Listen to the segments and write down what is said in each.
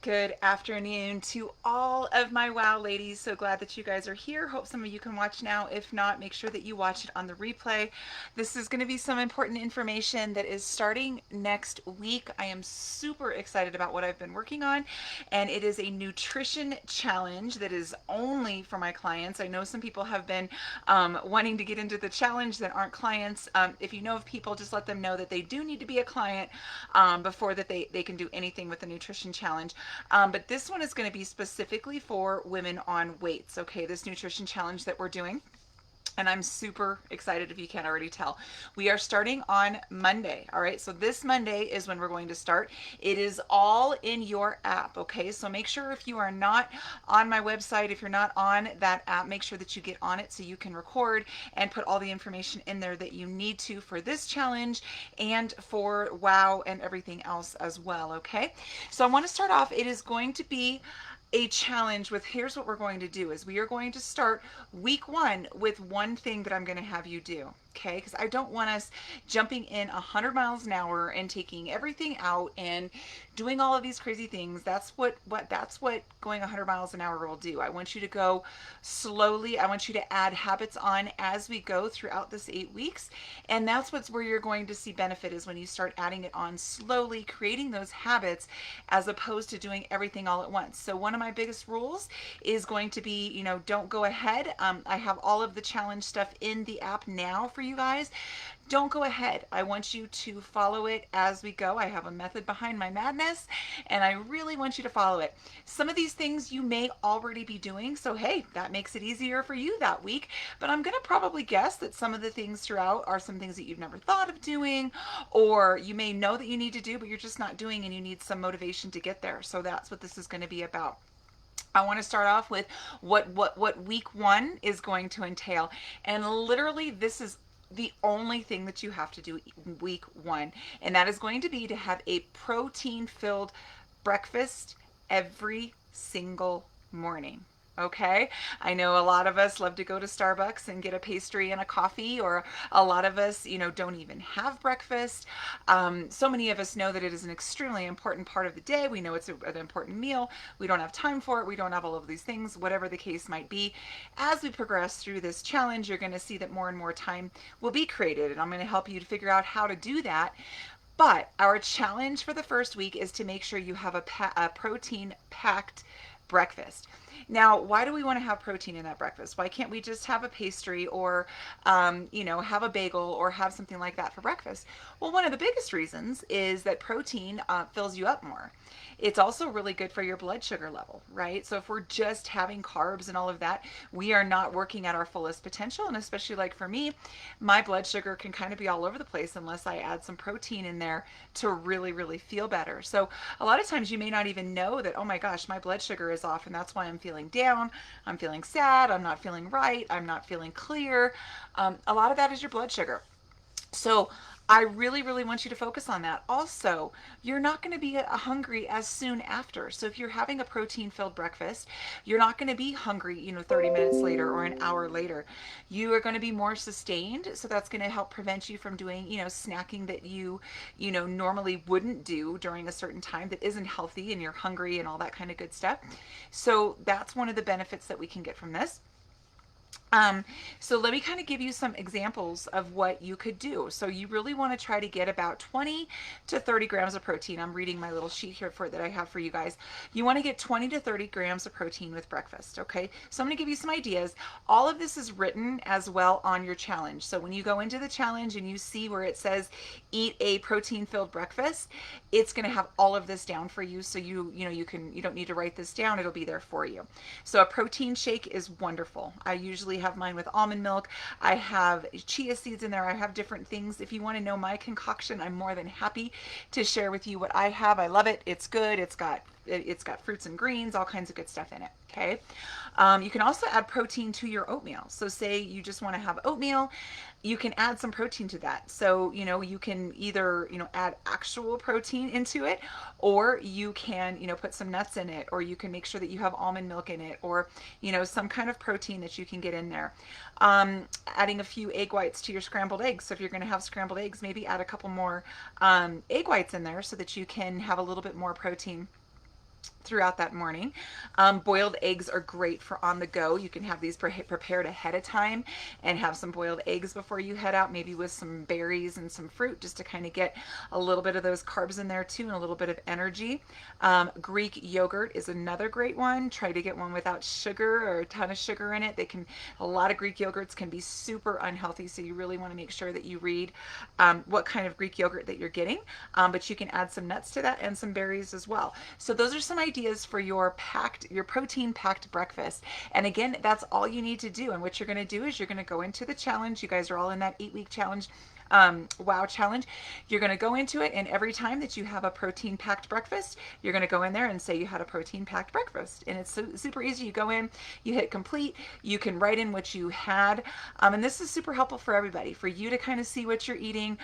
Good afternoon to all of my wow ladies. So glad that you guys are here. Hope some of you can watch now. If not, make sure that you watch it on the replay. This is going to be some important information that is starting next week. I am super excited about what I've been working on, and it is a nutrition challenge that is only for my clients. I know some people have been wanting to get into the challenge that aren't clients. If you know of people, just let them know that they do need to be a client before that they can do anything with the nutrition challenge. But this one is going to be specifically for women on weights. Okay, this nutrition challenge that we're doing, and I'm super excited if you can't already tell. We are starting on Monday. All right, so this Monday is when we're going to start. It is all in your app. Okay, so make sure if you are not on my website, if you're not on that app, make sure that you get on it so you can record and put all the information in there that you need to for this challenge and for wow and everything else as well. Okay, so I want to start off. It is going to be a challenge with, here's what we're going to do, is we are going to start week one with one thing that I'm going to have you do. Okay, because I don't want us jumping in 100 miles an hour and taking everything out and doing all of these crazy things. That's what going 100 miles an hour will do. I want you to go slowly. I want you to add habits on as we go throughout this 8 weeks, and that's what's where you're going to see benefit, is when you start adding it on slowly, creating those habits as opposed to doing everything all at once. So one of my biggest rules is going to be, don't go ahead. I have all of the challenge stuff in the app now for you guys. Don't go ahead. I want you to follow it as we go. I have a method behind my madness, and I really want you to follow it. Some of these things you may already be doing, so hey, that makes it easier for you that week. But I'm going to probably guess that some of the things throughout are some things that you've never thought of doing, or you may know that you need to do, but you're just not doing, and you need some motivation to get there. So that's what this is going to be about. I want to start off with what week one is going to entail. And literally, this is the only thing that you have to do week one. And that is going to be to have a protein filled breakfast every single morning. Okay, I know a lot of us love to go to Starbucks and get a pastry and a coffee, or a lot of us, don't even have breakfast. So many of us know that it is an extremely important part of the day. We know it's an important meal. We don't have time for it. We don't have all of these things, whatever the case might be. As we progress through this challenge, you're going to see that more and more time will be created, and I'm going to help you to figure out how to do that. But our challenge for the first week is to make sure you have a protein packed breakfast. Now, why do we want to have protein in that breakfast? Why can't we just have a pastry, or, have a bagel, or have something like that for breakfast? Well, one of the biggest reasons is that protein fills you up more. It's also really good for your blood sugar level, right? So if we're just having carbs and all of that, we are not working at our fullest potential. And especially like for me, my blood sugar can kind of be all over the place unless I add some protein in there to really, really feel better. So a lot of times you may not even know that, oh my gosh, my blood sugar is off, and that's why I'm feeling down, I'm feeling sad, I'm not feeling right, I'm not feeling clear. A lot of that is your blood sugar. So I really, really want you to focus on that. Also, you're not going to be hungry as soon after. So if you're having a protein filled breakfast, you're not going to be hungry, 30 minutes later or an hour later. You are going to be more sustained. So that's going to help prevent you from doing, snacking that you normally wouldn't do during a certain time that isn't healthy, and you're hungry and all that kind of good stuff. So that's one of the benefits that we can get from this. Um, so let me kind of give you some examples of what you could do. So you really want to try to get about 20 to 30 grams of protein. I'm reading my little sheet here for that I have for you guys. You want to get 20 to 30 grams of protein with breakfast. Okay. So I'm going to give you some ideas. All of this is written as well on your challenge. So when you go into the challenge and you see where it says eat a protein filled breakfast, it's going to have all of this down for you. So you don't need to write this down. It'll be there for you. So a protein shake is wonderful. I usually have mine with almond milk. I have chia seeds in there. I have different things. If you want to know my concoction, I'm more than happy to share with you what I have. I love it. It's good. It's got fruits and greens, all kinds of good stuff in it. Okay. You can also add protein to your oatmeal. So say you just want to have oatmeal, you can add some protein to that. So, you can either, add actual protein into it, or you can, put some nuts in it, or you can make sure that you have almond milk in it, or, some kind of protein that you can get in there. Adding a few egg whites to your scrambled eggs. So if you're going to have scrambled eggs, maybe add a couple more egg whites in there so that you can have a little bit more protein throughout that morning. Boiled eggs are great for on the go. You can have these prepared ahead of time and have some boiled eggs before you head out, maybe with some berries and some fruit, just to kind of get a little bit of those carbs in there too and a little bit of energy. Greek yogurt is another great one. Try to get one without sugar or a ton of sugar in it. A lot of Greek yogurts can be super unhealthy, so you really want to make sure that you read what kind of Greek yogurt that you're getting. But you can add some nuts to that and some berries as well. So those are some ideas for your protein packed breakfast. And again, that's all you need to do. And what you're going to do is you're going to go into the challenge. You guys are all in that 8-week challenge. WOW challenge. You're going to go into it, and every time that you have a protein packed breakfast, you're going to go in there and say you had a protein packed breakfast. And it's super easy. You go in, you hit complete, you can write in what you had. And this is super helpful for everybody, for you to kind of see what you're eating,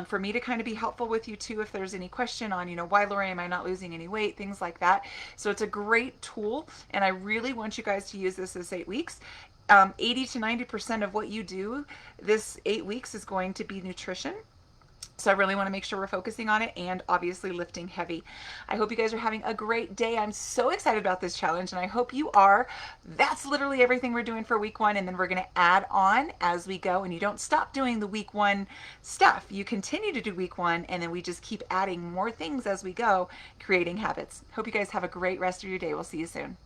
for me to kind of be helpful with you too if there's any question on, why, Lori, am I not losing any weight, things like that. So it's a great tool, and I really want you guys to use this 8 weeks. 80 to 90% of what you do this 8 weeks is going to be nutrition. So I really want to make sure we're focusing on it, and obviously lifting heavy. I hope you guys are having a great day. I'm so excited about this challenge, and I hope you are. That's literally everything we're doing for week 1, and then we're going to add on as we go. And you don't stop doing the week 1 stuff. You continue to do week 1, and then we just keep adding more things as we go, creating habits. Hope you guys have a great rest of your day. We'll see you soon.